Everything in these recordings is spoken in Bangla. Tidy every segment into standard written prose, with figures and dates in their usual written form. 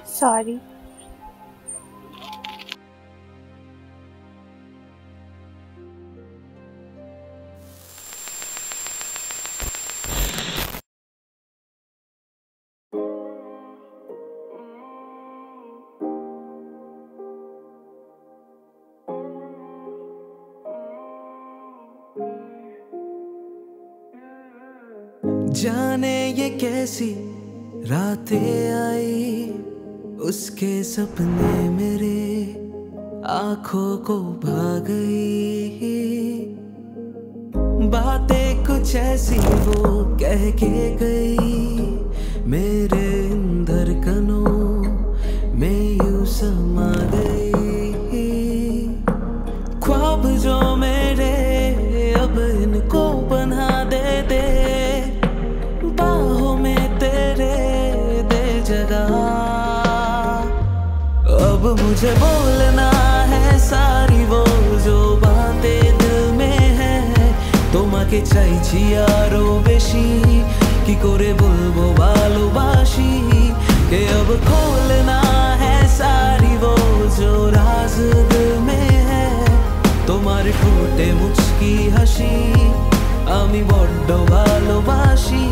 सॉरी। जाने ये कैसी रातें आई, उसके सपने मेरे आंखों को भा गई। बातें कुछ ऐसी वो कह के गई, मेरे इन धड़कनों में यूं समा गई। ख्वाब जो मेरे अब इनको बना दे दे, बाहों में तेरे दे जगह। अब मुझे बोलना है सारी वो जो बातें दिल में है, তোমাকে চাইছি আরো বেশি, কি করে বলবো ভালোবাসি। कि अब खोलना है सारी वो जो राज दिल में है, তোমার ঠোঁটে মুচকি হাসি আমি বড্ড ভালোবাসি।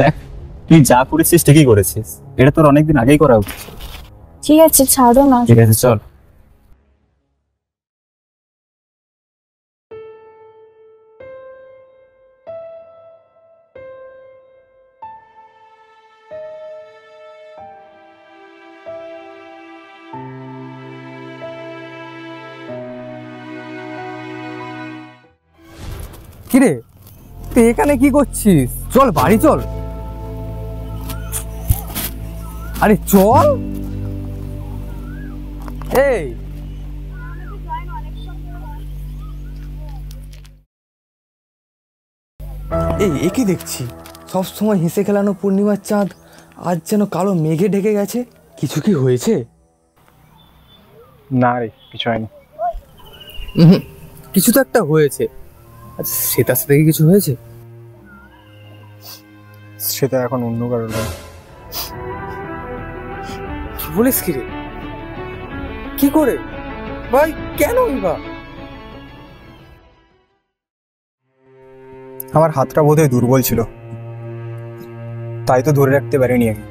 দেখ তুই যা করেছিস ঠিকই করেছিস, এটা তোর অনেকদিন আগেই করা উচিত। ঠিক আছে ছাড়ো না। ঠিক আছে চল। কিরে তুই এখানে কি করছিস? চল বাড়ি চল। আরে চল। এই একে দেখছি সব সময় হেসে খেলানো পূর্ণিমার চাঁদ আজ যেন কালো মেঘে ঢেকে গেছে। কিছু কি হয়েছে? না রে কিছু হয়নি। কিছু তো একটা হয়েছে। আচ্ছা সেটার সাথে কি কিছু হয়েছে? সেটা এখন অন্য কারণ। কি বলিস কি রে? কি করে ভাই, কেন বা? আমার হাতটা বোধহয় দুর্বল ছিল, তাই তো ধরে রাখতে পারিনি আমি।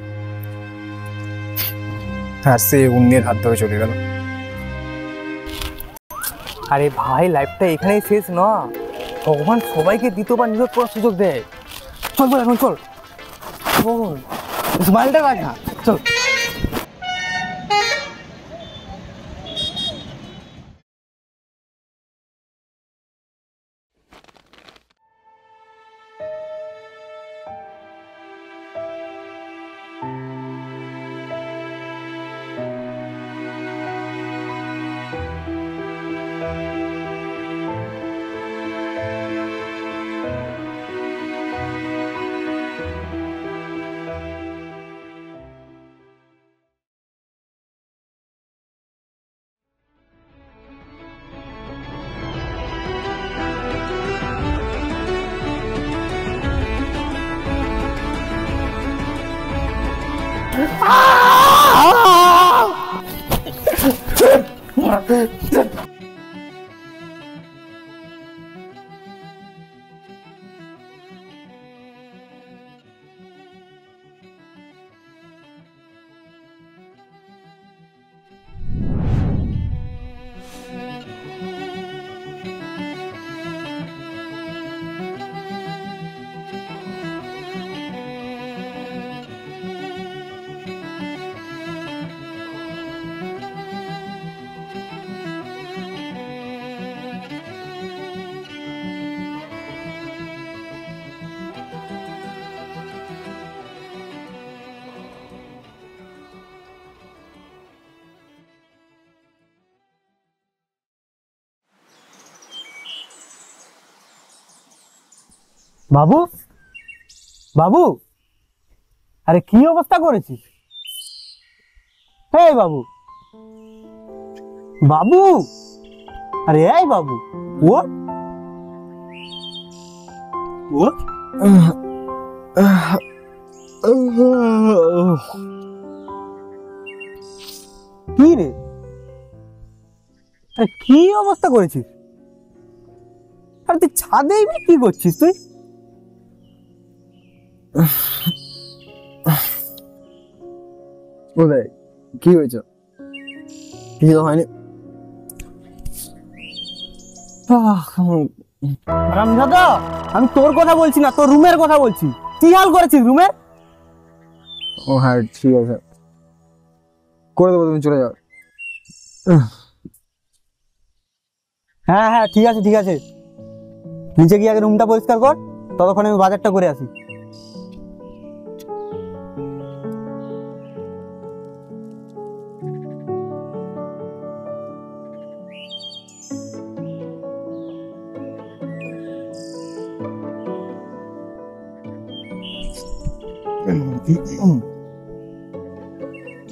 আর সে অন্যের হাত ধরে চলে গেল। আরে ভাই লাইফটা এখানেই শেষ না, ভগবান সবাইকে দ্বিতীয়বার নিরোধ করার সুযোগ দেয়। চল বল এখন চল, স্মাইলটা রাখ না, চল। বাবু, বাবু, আরে কি অবস্থা করেছিস? এই বাবু, বাবু, আরে এই বাবু, ও ও কি রে, আরে কি অবস্থা করেছিস? আরে তুই ছাদে কি করছিস তুই? বলে কি হয়েছে? কিছু তো হয়নি। রামজাদা, আমি তোর কথা বলছি না, তোর রুমের কথা বলছি। কি হাল করেছিস রুমের? ও হ্যাঁ ঠিক আছে, করে দেবো, তুমি চলে যাও। হ্যাঁ হ্যাঁ ঠিক আছে ঠিক আছে, নিচে গিয়ে আগে রুমটা পরিষ্কার কর, ততক্ষণ আমি বাজারটা করে আসি।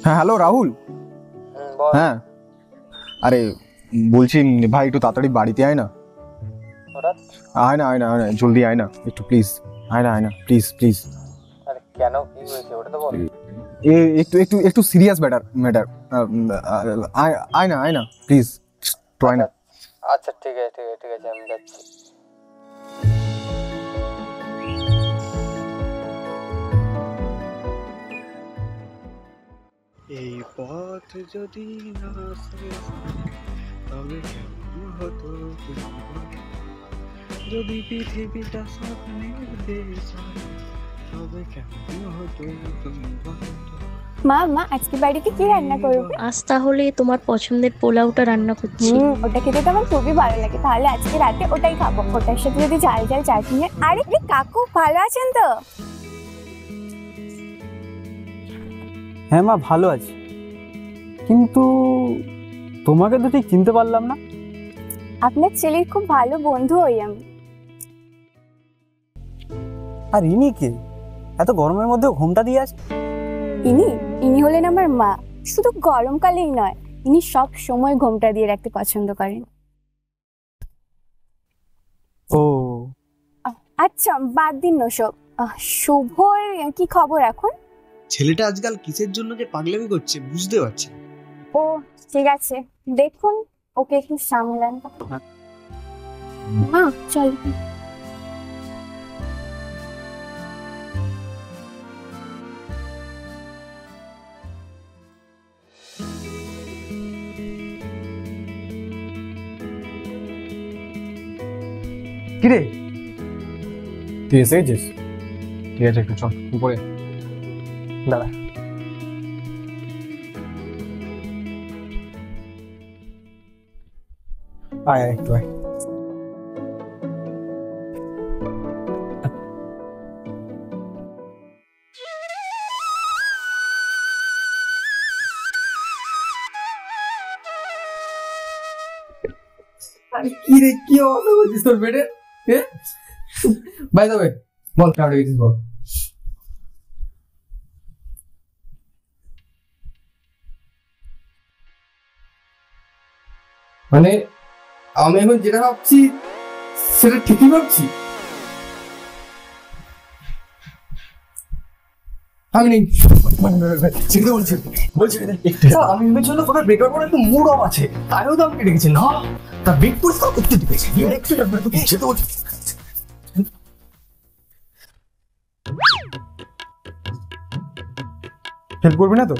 হ্যাঁ হ্যালো রাহুল। হ্যাঁ আরে বলছি ভাই একটু তাড়াতাড়ি বাড়িতে আয় না। আয় না আয় না আয় না, জলদি আয় না একটু প্লিজ, আয় না আয় না প্লিজ প্লিজ। কেন, কি হয়েছে ওটা তো বল। একটু একটু একটু সিরিয়াস ম্যাটার। আয় না আয় না প্লিজ, তো আয় না। আচ্ছা ঠিক আছে ঠিক আছে ঠিক আছে, আমি যাচ্ছি। এই পথ যদি না শেষ হয়, তবে কেমন হতো যদি পৃথিবীটা স্বপ্নের দেশ হয়, তবে কেমন হতো তুমি বলো। মা মা আজকে বাড়িতে কি রান্না করবে? আজ তাহলে তোমার পছন্দের পোলাওটা রান্না করছি। ওটা খেতে তো আমার খুবই ভালো লাগে, তাহলে আজকে রাতে ওটাই খাবো। ওটার সাথে যদি ঝাল ঝাল চাটনি। আরে কাকু ভালো আছেন তো? হ্যাঁ মা ভালো আছি, কিন্তু তোমাকে তো ঠিক চিনতে পারলাম না। আপনার ছেলের খুব ভালো বন্ধু হই আমি। আর ইনি কে, এত গরমের মধ্যে ঘোমটা দিয়ে আছে? ইনি হলেন আমার মা। শুধু গরমকালেই নয়, ইনি সব সময় ঘোমটা দিয়ে রাখতে পছন্দ করেন। ও আচ্ছা বাদ দিন ওসব। শুভর কি খবর এখন? ছেলেটা আজকাল কিসের জন্য যে পাগলামি করছে বুঝতে পারছি না। ও ঠিক আছে, দেখুন ওকে একটু সামলান। মা চল। কিরে তুই এসে গেছিস? ঠিক আছে একটু চল উপরে দাঁড়া। আয় আয় একটু আয়। আরে কি রে, কি অবস্থা করছিস তোর বেডে? বাই দ্য ওয়ে, বল কেমন গেছিস বল। মানে আমি এখন যেটা ভাবছি সেটা ঠিকই ভাবছি। আমি নেই বলছি আমি ভেবেছিলাম তোদের ব্রেকআপ করার একটু মুড অফ আছে, তাইও তো আমাকে ডেকেছি না, তার ব্রেক পরিষ্কার করতে দিয়েছি। যেতে বলছি হেল্প করবি না তো?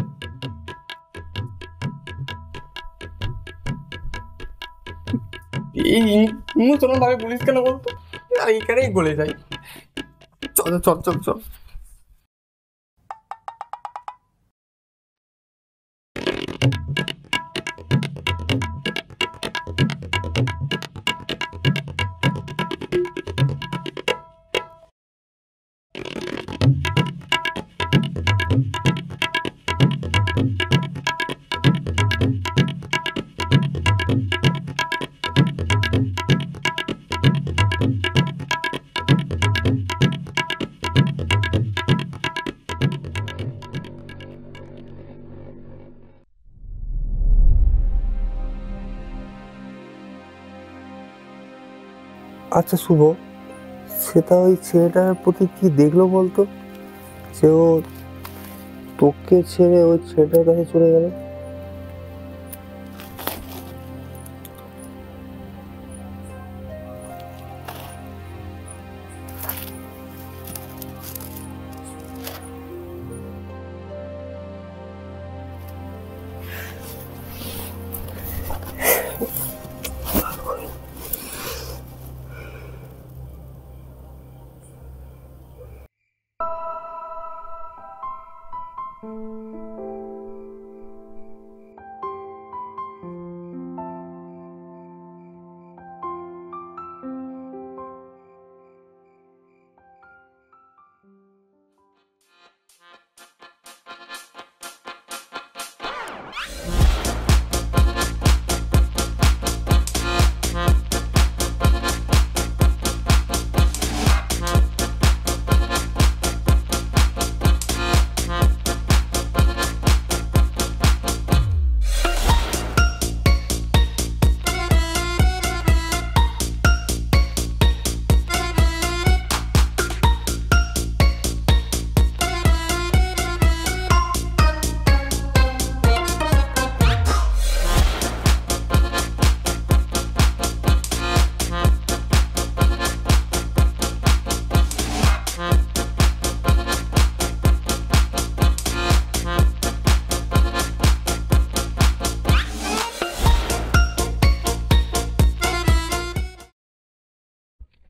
এই ইমোশনাল ভাবে বলিস কেন বলতো? আর এইখানেই গলে যাই। চল চল চল চল। আচ্ছা শুভ, সেটা ওই ছেলেটার প্রতি কি দেখলো বলতো, যে ও তোকে ছেড়ে ওই ছেলেটার কাছে চলে গেল?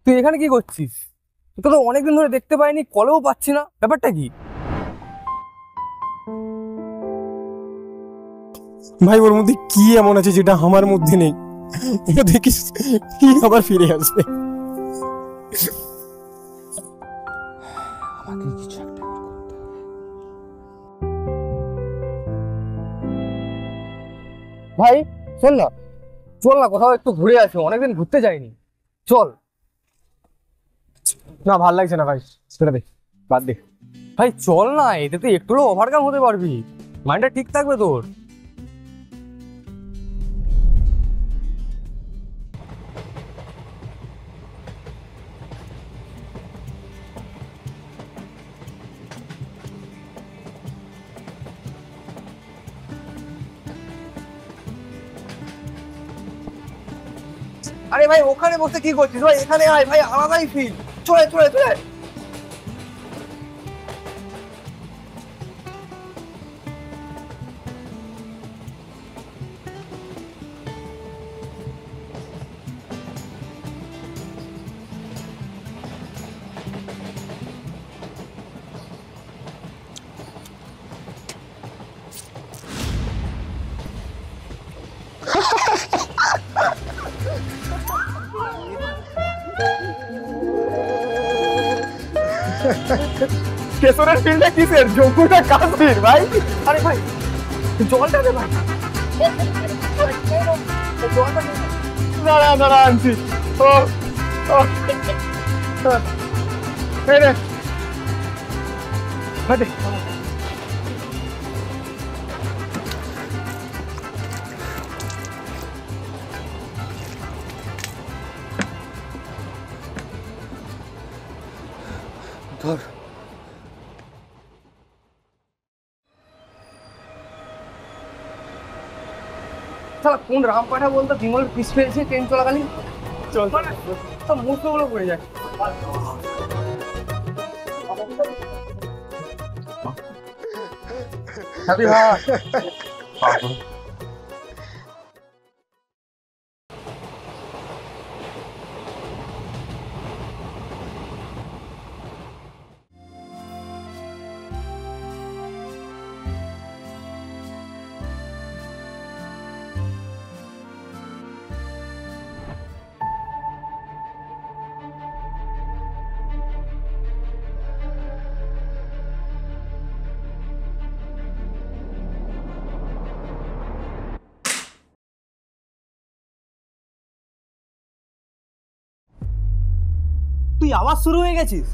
তুই এখানে কি করছিস? তোকে তো অনেকদিন ধরে দেখতে পাইনি, কলেও পাচ্ছি না, ব্যাপারটা কি? ভাই ওর মধ্যে কি এমন আছে যেটা আমার মধ্যে নেই? ও দেখিস কি আবার ফিরে আসবে। আমাকে কিছু একটা করতে হবে। ভাই শোন না, চল না কোথাও একটু ঘুরে আসি, অনেকদিন ঘুরতে যাইনি, চল। না ভাল লাগছে না ভাই, ছেড়ে দে, বাদ দে। ভাই চল না, এতে তুই একটু ওভারকাম হতে পারবি, মাইন্ডটা ঠিক থাকবে তোর। আরে ভাই ওখানে বসে কি করছিস ভাই? এখানে আয় ভাই, আলাদাই ফিল। চলে চলে চলে। কেশরের ফিল্ডটা কিসের? জম্মুটা কাশ্মীর ভাই। আরে ভাই জলটা দে ভাই, জলটা দে। দাঁড়া দাঁড়া আনছি। ও ও এই রে ভাই, ধর। শালা কোন রামপাঠা বলতো বিমল পিস পেয়েছে ট্রেন চলাকালীন? চল সব মুখগুলো পড়ে যায়। হ্যাপি ভাই। তুই আবার শুরু হয়ে গেছিস?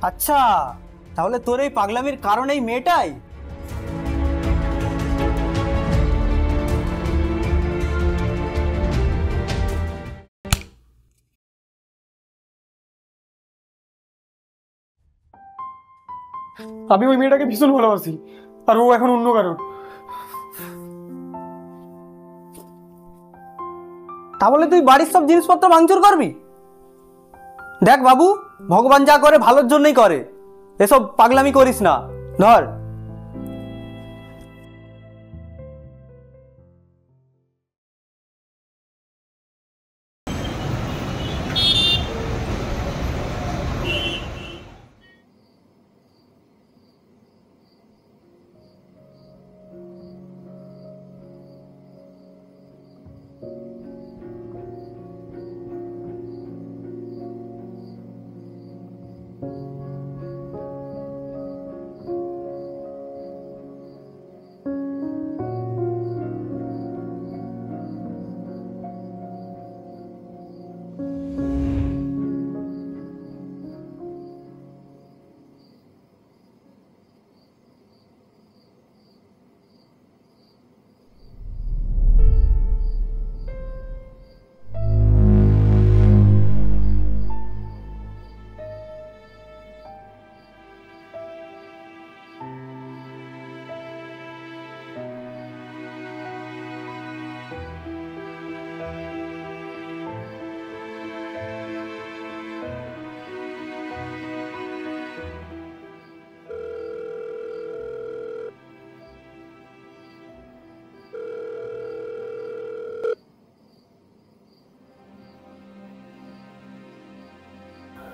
আচ্ছা, তাহলে তোর এই পাগলামির কারণ এই মেয়েটাই? আমি ওই মেয়েটাকে ভীষণ ভালোবাসি, আর ও এখন অন্য কারণ। তাহলে তুই বাড়ির সব জিনিসপত্র ভাঙচুর করবি? দেখ বাবু, ভগবান যা করে ভালোর জন্যই করে, এসব পাগলামি করিস না। ধর।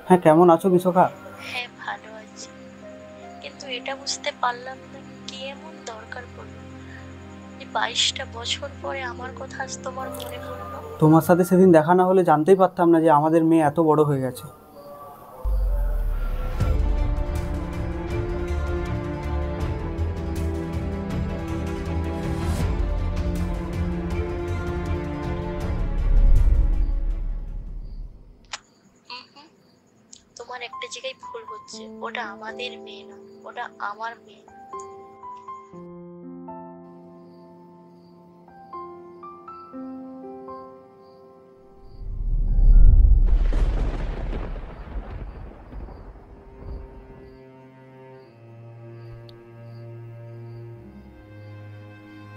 হ্যাঁ, কেমন আছো বিশাখা? হ্যাঁ, ভালো আছি, কিন্তু এটা বুঝতে পারলাম না কি এমন দরকার পড়লো 22টা বছর পরে আমার কথা আজ তোমার মনে পড়লো। তোমার সাথে সেদিন দেখা না হলে জানতেই পারতাম না যে আমাদের মেয়ে এত বড় হয়ে গেছে। তোমার একটা জায়গায় ভুল হচ্ছে, ওটা আমাদের মেয়ে না, ওটা আমার মেয়ে।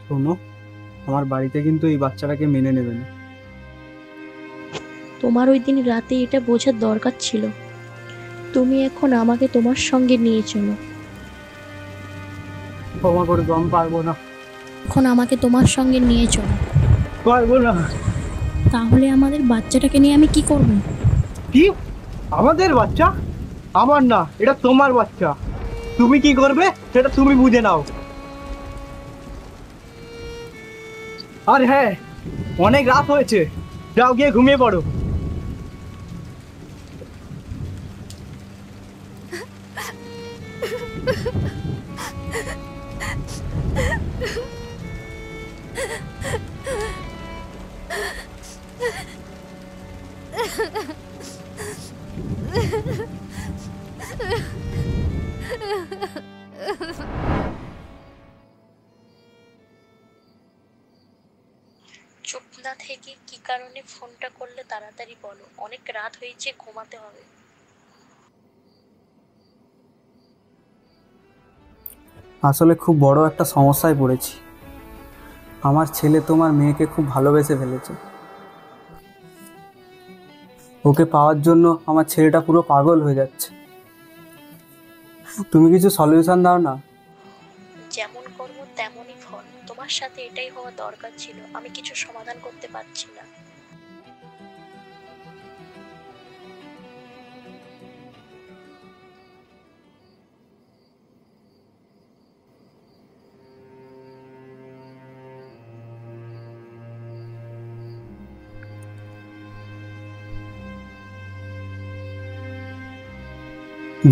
শোনো, আমার বাড়িতে কিন্তু এই বাচ্চাটাকে মেনে নেবে না। তোমার ওই দিন রাতে এটা বোঝার দরকার ছিল। তুমি এখন আমাকে তোমার সঙ্গে নিয়ে চলো। ক্ষমা করে দাও, আমি পারবো না। এখন আমাকে তোমার সঙ্গে নিয়ে চলো। পারবো না। তাহলে আমাদের বাচ্চাটাকে নিয়ে আমি কি করব? কি? আমাদের বাচ্চা? আমার না, এটা তোমার বাচ্চা। তুমি কি করবে সেটা তুমি বুঝে নাও। আর হ্যাঁ, অনেক রাত হয়েছে, যাও গিয়ে ঘুমিয়ে পড়ো। চুপ না থেকে কি কারণে ফোনটা করলে তাড়াতাড়ি বলো, অনেক রাত হয়েছে, ঘুমাতে হবে। আসলে খুব বড় একটা সমস্যায় পড়েছি। আমার ছেলে তোমার মেয়েকে খুব ভালোবেসে ফেলেছে। ওকে পাওয়ার জন্য আমার ছেলেটা পুরো পাগল হয়ে যাচ্ছে। তুমি কিছু সলিউশন দাও না। যেমন কর্ম তেমনই ফল, তোমার সাথে এটাই হওয়া দরকার ছিল। আমি কিছু সমাধান করতে পারছি না।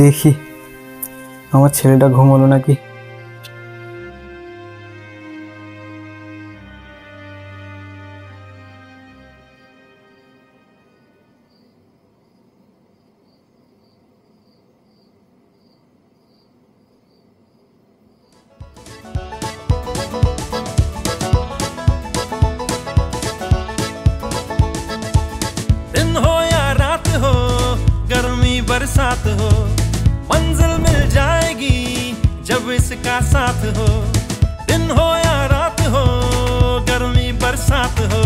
দেখি আমার ছেলেটা ঘুমালো নাকি। दिन हो या रात हो, गर्मी बरसात हो, मंजिल मिल जाएगी। जब इसका साथ हो, दिन हो या रात हो, गर्मी बरसात हो,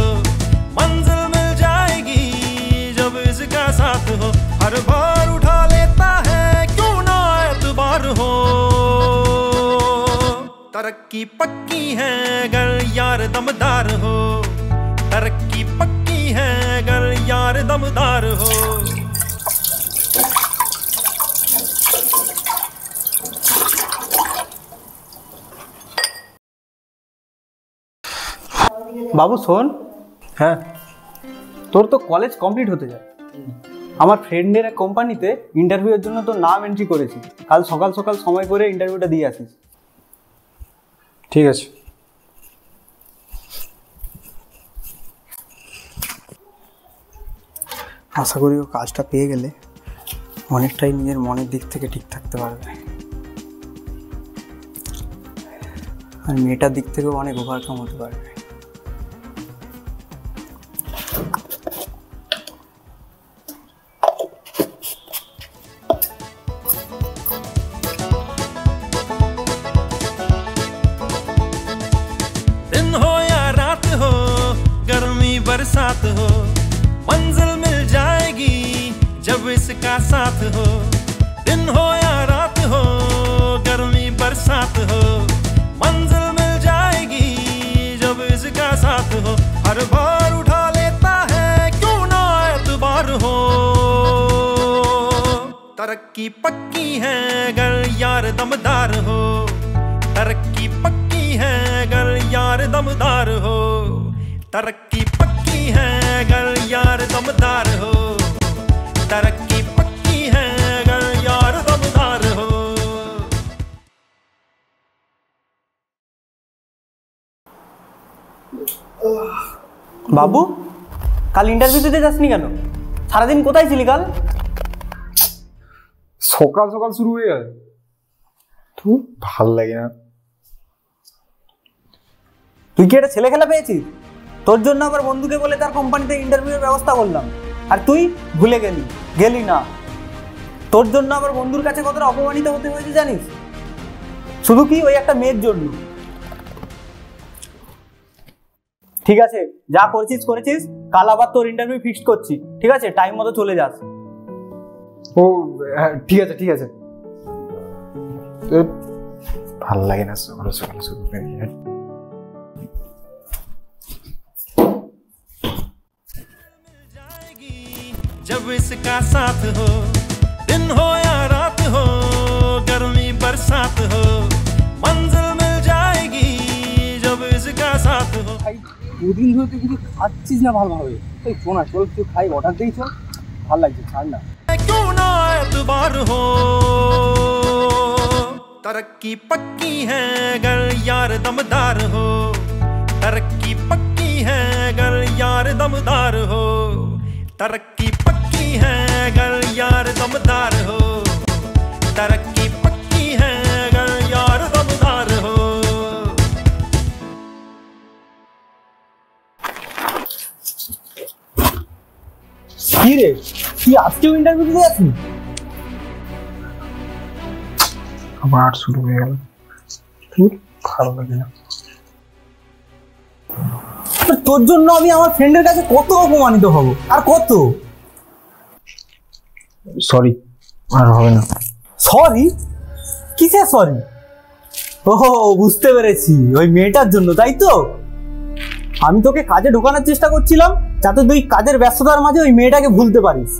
मंजिल मिल जाएगी जब इसका साथ हो। हर बार उठा लेता है क्यों ना एतबार हो, तरक्की पक्की है अगर यार दमदार हो, तरक्की पक्की है अगर यार दमदार हो। বাবু শোন, হ্যাঁ তোর তো কলেজ কমপ্লিট হতে যায়। আমার ফ্রেন্ডের এক কোম্পানিতে ইন্টারভিউয়ের জন্য তোর নাম এন্ট্রি করেছি। কাল সকাল সকাল সময় করে ইন্টারভিউটা দিয়ে আসিস। ঠিক আছে। আশা করি ও কাজটা পেয়ে গেলে অনেকটাই নিজের মনের দিক থেকে ঠিক থাকতে পারবে, আর মেয়েটার দিক থেকেও অনেক ওভারকাম হতে পারবে। दिन हो या रात हो, गर्मी बरसात हो, मंजिल मिल जाएगी जब इसका साथ हो। दिन हो या रात हो, गर्मी बरसात हो, मंजिल मिल जाएगी जब इसका साथ हो। हर बार उठा लेता है क्यों ना एतबार हो, तरक्की पक्की है अगर यार दमदार हो, तरक्की पक्की है अगर यार दमदार हो, तरक्की पक्की है अगर यार दमदार हो, तरक्की पक्की है अगर यार दमदार हो। বাবু, কাল ইন্টারভিউ দিতে যাসনি কেন? সারাদিন কোথায় ছিলি কাল? সকাল সকাল শুরু হয়ে গেল, তুই ভাল লাগে না। তুই কি একটা ছেলে খেলা পেয়েছিস? তোর জন্য আবার বন্ধুকে বলে তার কোম্পানিতে ইন্টারভিউয়ের ব্যবস্থা করলাম, আর তুই ভুলে গেলি না। তোর জন্য আবার বন্ধুর কাছে কতটা অপমানিত হতে হয়েছে জানিস? শুধু কি ওই একটা মেয়ের জন্য? ঠিক আছে, যা করেছিস, কাল আবার তোর ইন্টারভিউ ফিক্সড করছি, ঠিক আছে? টাইম মতো চলে যাস। ও ঠিক আছে ঠিক আছে। ভাল লাগে না সকাল সকাল শুরু করে। जब इसका साथ हो, दिन हो या रात हो, गर्मी बरसात हो, मंजिल मिल जाएगी जब इसका साथ हो। দুদিন ধরে তুই কিছু খাচ্ছিস না ভালোভাবে, এই শোন না, চল তুই খাই, অর্ডার দিই, চল, ভালো লাগছে, ছাড় না। क्यों ना एतबार हो, तरक्की पक्की है अगर यार दमदार हो, तरक्की पक्की है अगर यार दमदार हो, तरक्की पक्की है अगर यार दमदार हो, तरक्की पक्की है अगर यार दमदार हो। কি রে, তুই আজকেও ইন্টারভিউ দিতে যাচ্ছিস? আবার শুরু হয়ে গেল, ভালো লাগে না। তোর জন্য আমি আমার ফ্রেন্ডের কাছে কত অপমানিত হব, আর কত। সরি, আর হবে না। সরি? কিসের সরি? ওহো, বুঝতে পেরেছি, ওই মেয়েটার জন্য, তাই তো? আমি তোকে কাজে ঢোকানোর চেষ্টা করছিলাম যাতে তুই কাজের ব্যস্ততার মাঝে ওই মেয়েটাকে ভুলতে পারিস।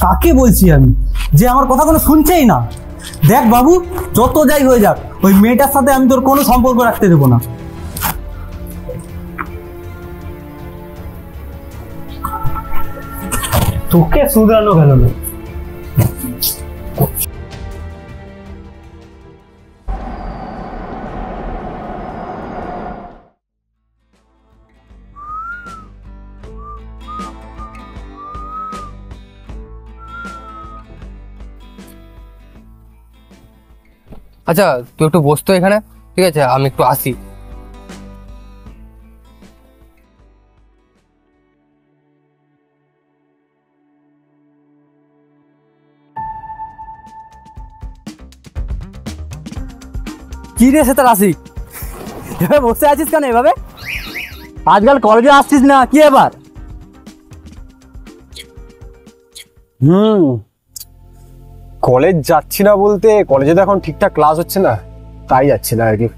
কাকে বলছি আমি যে আমার কথা কোনো শুনছেই না? দেখ বাবু, যত যাই হয়ে যাক, ওই মেয়েটার সাথে আমি তোর কোনো সম্পর্ক রাখতে দেবো না। তোকে শুধরানো গেল না। আচ্ছা, তুই একটু বসতো এখানে, ঠিক আছে? আমি একটু আসি। কি রে সেটা রাশিক, এভাবে বসে আছিস কেন এভাবে? আজকাল কলেজে আসছিস না কি এবার? কলেজ যাচ্ছি না বলতে কলেজে তো এখন ঠিকঠাক ক্লাস হচ্ছে না, তাই যাচ্ছি না আর কি।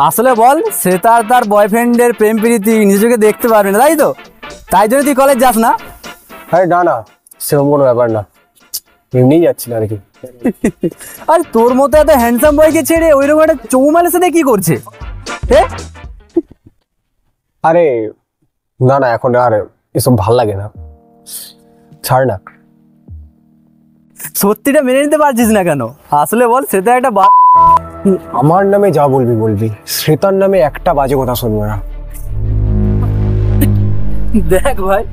আসলে বল, শ্বেতা আর তার বয়ফ্রেন্ডের প্রেম প্রীতি নিজেকে দেখতে পারবে না, তাই তো? তাই জন্য তুই কলেজ যাস না? আরে না না, সেরকম কোনো ব্যাপার না, এমনিই যাচ্ছি না আর কি। আর তোর মতো এত হ্যান্ডসাম বয়কে ছেড়ে ওইরকম একটা চৌমালের সাথে কি করছে? আরে না না, এখন আর এসব ভাল লাগে না, ছাড় না। সত্যিটা মেনে নিতে পারছিস না কেন? আসলে বল, শ্বেতা একটা আমার নামে যা বলবি বলবি, শ্বেতার নামে একটা বাজে কথা শুনবো না। দেখ ভাই,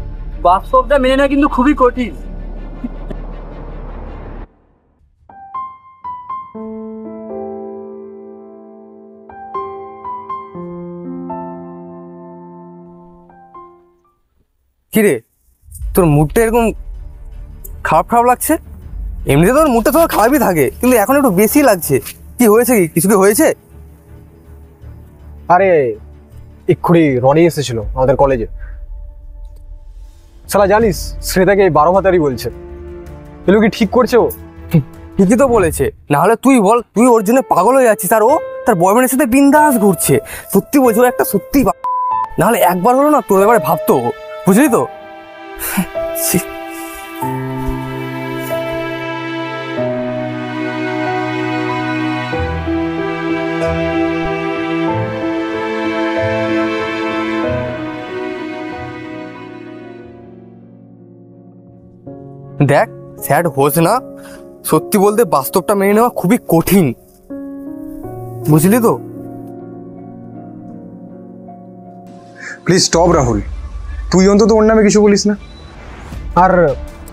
বাস্তবটা মেনে নেওয়া কিন্তু খুবই কঠিন। কিরে, তোর মুডটা এরকম খারাপ খারাপ লাগছে? এমনিতে তোর মুডটা তোমার খারাপই থাকে, কিন্তু এখন একটু বেশি লাগছে। কি হয়েছে? কি কিছু কি হয়েছে? আরে এক্ষুনি রনি এসেছিল আমাদের কলেজে। শালা জানিস, শ্রেতাকে 12 ভাতারই বলছে। এগুলো কি ঠিক করছে ও? ঠিকই তো বলেছে, না হলে তুই বল, তুই ওর জন্য পাগল হয়ে যাচ্ছিস আর ও তার বয়ফ্রেন্ডের সাথে বিন্দাস ঘুরছে। সত্যি বলছি, ও একটা সত্যি না হলে একবার হলো না তোর এবারে ভাবতো, বুঝলি তো? দেখ, স্যাড হোস না, সত্যি বলতে বাস্তবটা মেনে নেওয়া খুবই কঠিন, বুঝলি তো? প্লিজ স্টপ রাহুল, তুই অন্তত ওর নামে কিছু বলিস না। আর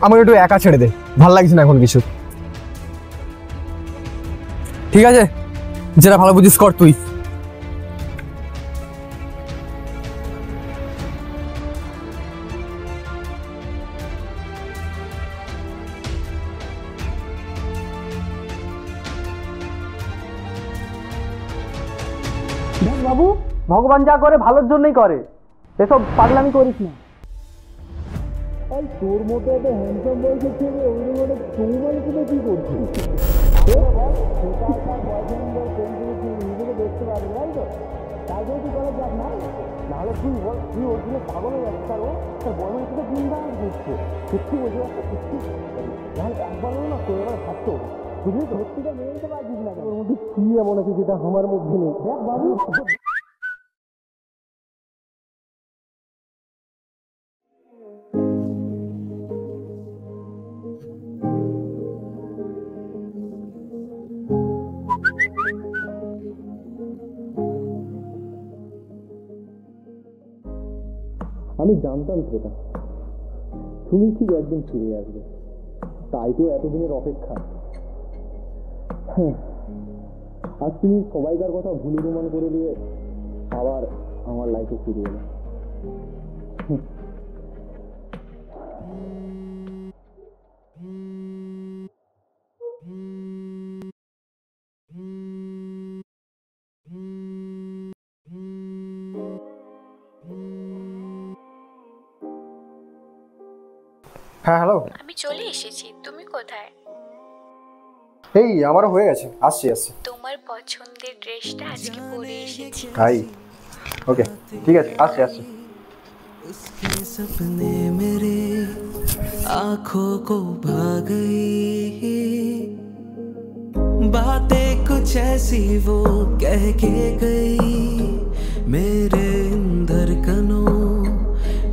আমাকে একটু একা ছেড়ে দে, ভাল লাগছে না এখন কিছু। ঠিক আছে, যেটা ভালো বুঝিস কর তুই। বাবু, ভগবান যা করে ভালোর জন্যই করে, এসব পাগলামি করিস না। তোর মতো একটা হ্যান্ডসাম বয়সে ছেলে ওইরকম একটা চৌমালের সাথে কি করছিস? নিজেকে দেখতে পারবি, তাই তো? তাই জন্য তুই কলেজ যাস না? নাহলে তুই বল, তুই ওর জন্য পাগল হয়ে যাচ্ছিস আর ও তার বয়ফ্রেন্ডের সাথে বিন্দাস ঘুরছে। সত্যি বলছি, একটা সত্যি নাহলে একবার হলো না তোর এবার ভাবতো, বুঝলি তো? সত্যিটা মেনে নিতে পারছিস না, ওর মধ্যে কি এমন আছে যেটা আমার মধ্যে নেই? দেখ বাবু, আমি জানতাম সেটা তুমি ঠিক একদিন ফিরে আসবে, তাই তো এতদিনের অপেক্ষা। আর তুমি সবাইকার কথা ভুল অনুমান করে দিয়ে আবার আমার লাইফে ফিরে এলে। হ্যাঁ হ্যালো, আমি চলে এসেছি, তুমি কোথায়? এই আমারও হয়ে গেছে, আসছি আসছি। তোমার পছন্দের ড্রেসটা আজকে পরে এসেছি। তাই? ওকে, ঠিক আছে, আসছি আসছি। उसके सपने मेरे आंखों को भा गई, बातें कुछ ऐसी वो कह के गई, मेरे धड़कनों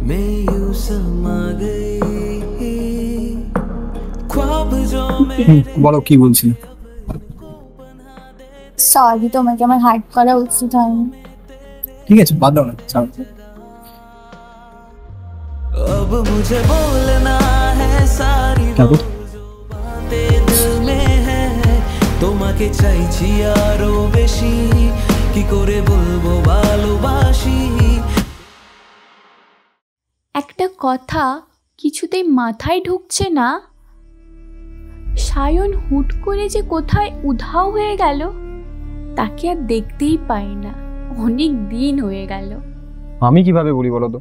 में यूं समा गई, ख्वाब जो मेरे। বলো কি বলছিলে? সরি, তোমাকে আমার হার্ট করা উচিত হয়নি। ঠিক আছে, বাদ দাও না, ছাড়ো। अब मुझे बोलना है सारी वो जो बातें दिल में है, তোমাকে চাইছি আরো বেশি, কি করে বলবো ভালোবাসি। একটা কথা কিছুতেই মাথায় ঢুকছে না, সায়ন হুট করে যে কোথায় উধাও হয়ে গেল তাকে আর দেখতেই পাই না, অনেক দিন হয়ে গেল। আমি কিভাবে বলি বলো তো?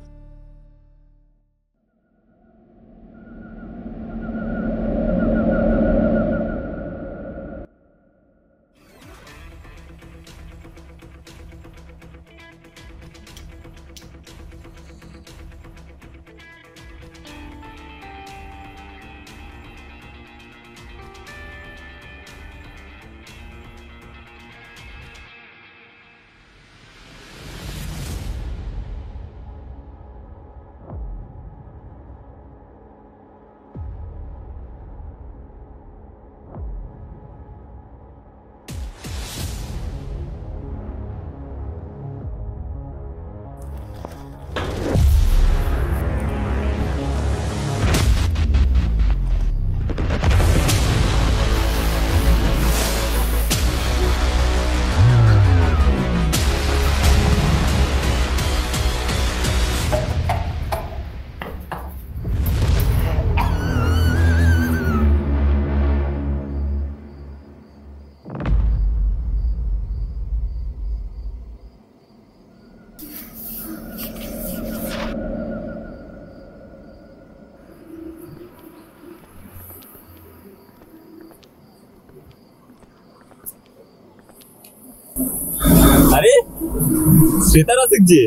আরে শ্বেতা রসিক জি,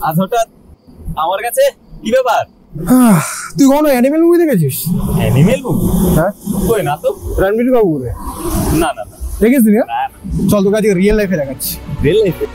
আজ হঠাৎ আমার কাছে কি ব্যাপার? তুই কোনো অ্যানিমেল মুভি দেখেছিস? Animal movie? হ্যাঁ, কই না তো। রণবীর কাপুর? না না না, দেখেছিস না? চল তোকে আজকে রিয়েল লাইফে দেখাচ্ছি। রিয়েল লাইফে?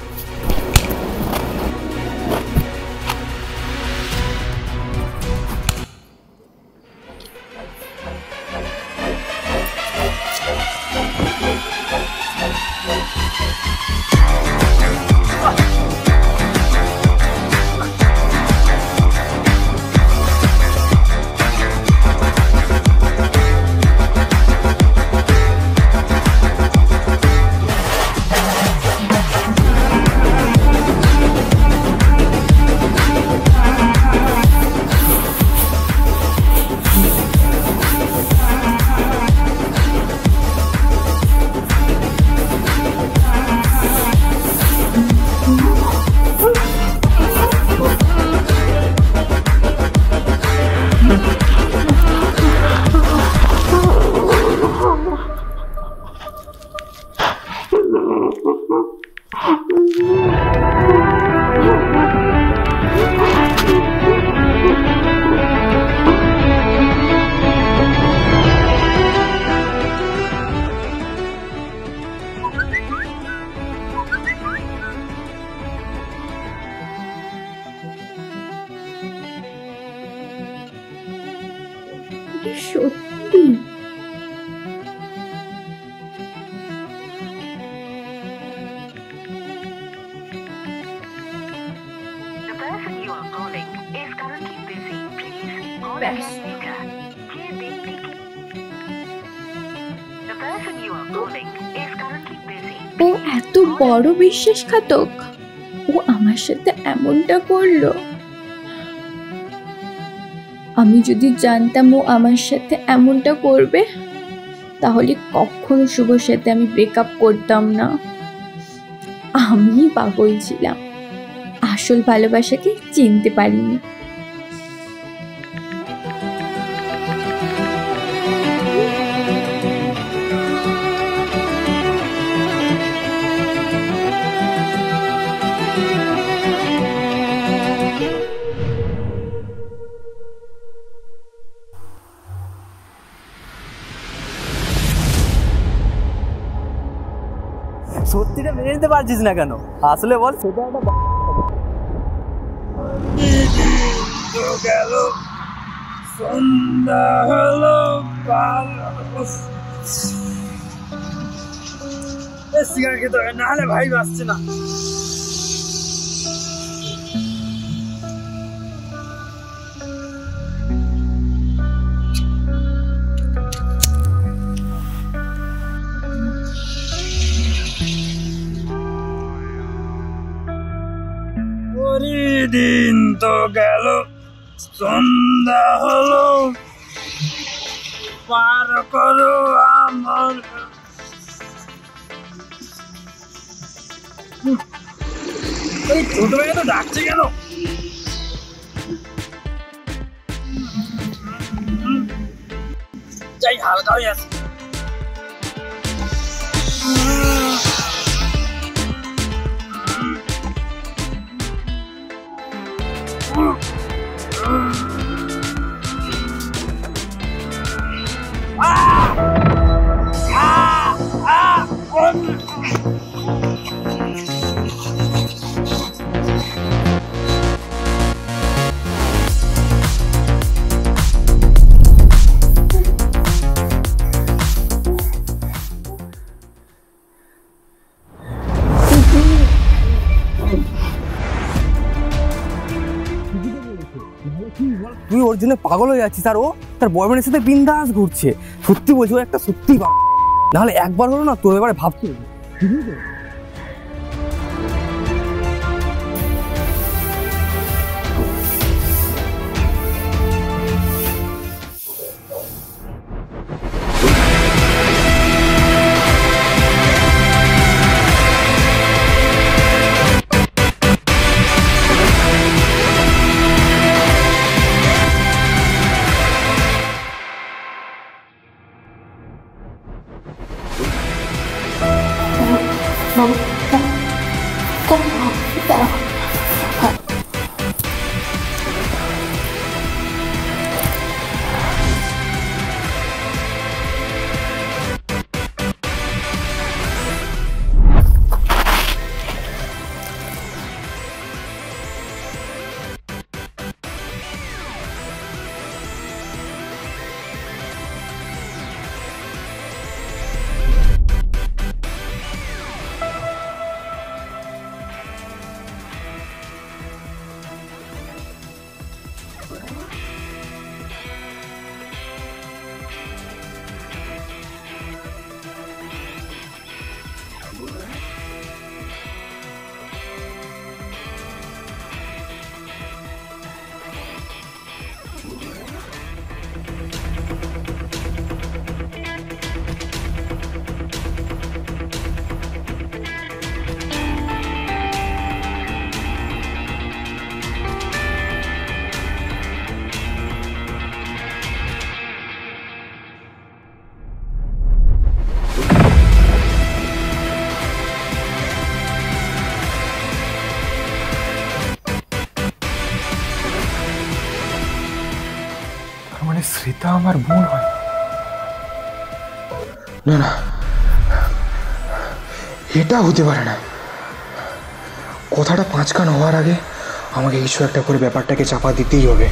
সত্যি ও এত বড় বিশ্বাসঘাতক, ও আমার সাথে এমনটা করলো। আমি যদি জানতাম ও আমার সাথে এমনটা করবে তাহলে কখনো শুভর সাথে আমি ব্রেকআপ করতাম না। আমি পাগল ছিলাম, আসল ভালোবাসাকে চিনতে পারিনি। সত্যিটা মেনে নিতে পারছিস না কেন? আসলে বল, সেটা একটা গেল সন্ধ্যা হলো, সিগারেট খেতে হবে, নাহলে ভাই বাঁচছে না। দিন তো গেল সন্ধ্যা হলো, পার করো আমার। এই ছোট ভাই তো ডাকছে কেন? যাই হালকা হয়ে আছে। তুই ওর জন্য পাগল হয়ে যাচ্ছিস আর ও তার বয়ফ্রেন্ডের সাথে বিন্দাস ঘুরছে। সত্যি বলছি ও একটা সত্যি নাহলে একবার হলো না তোর এবারে ভাবতে হবে। মানে শ্রীতা আমার বোন হয়? না না, এটা হতে পারে না। কথাটা পাঁচকান হওয়ার আগে আমাকে কিছু একটা করে ব্যাপারটাকে চাপা দিতেই হবে।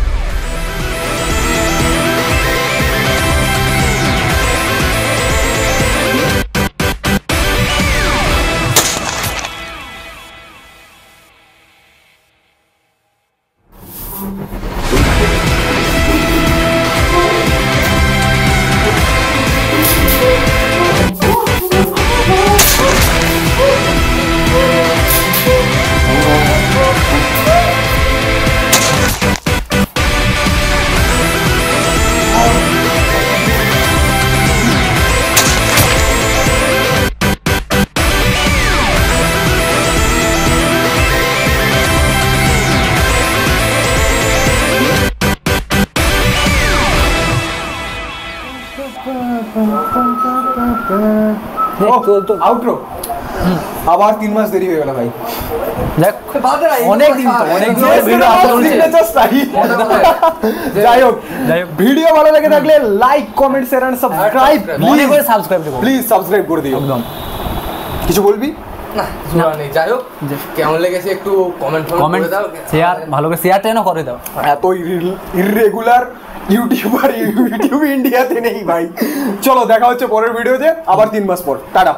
আউটরো আবার 3 মাস দেরি হয়ে গেল ভাই। যাই হোক, ভিডিও ভালো লেগে থাকলে like comment share and subscribe please subscribe করে দিও। একদম কিছু বলবি? না নেই। যাই হোক, কেমন লেগেছে একটু কমেন্ট করে দাও, শেয়ার ভালো করে শেয়ারটা যেন করে দাও। এত ইররেগুলার ইউটিউবার ইউটিউব ইন্ডিয়াতে নেই ভাই। চলো দেখা হচ্ছে পরের ভিডিওতে আবার 3 মাস পর। টাটা।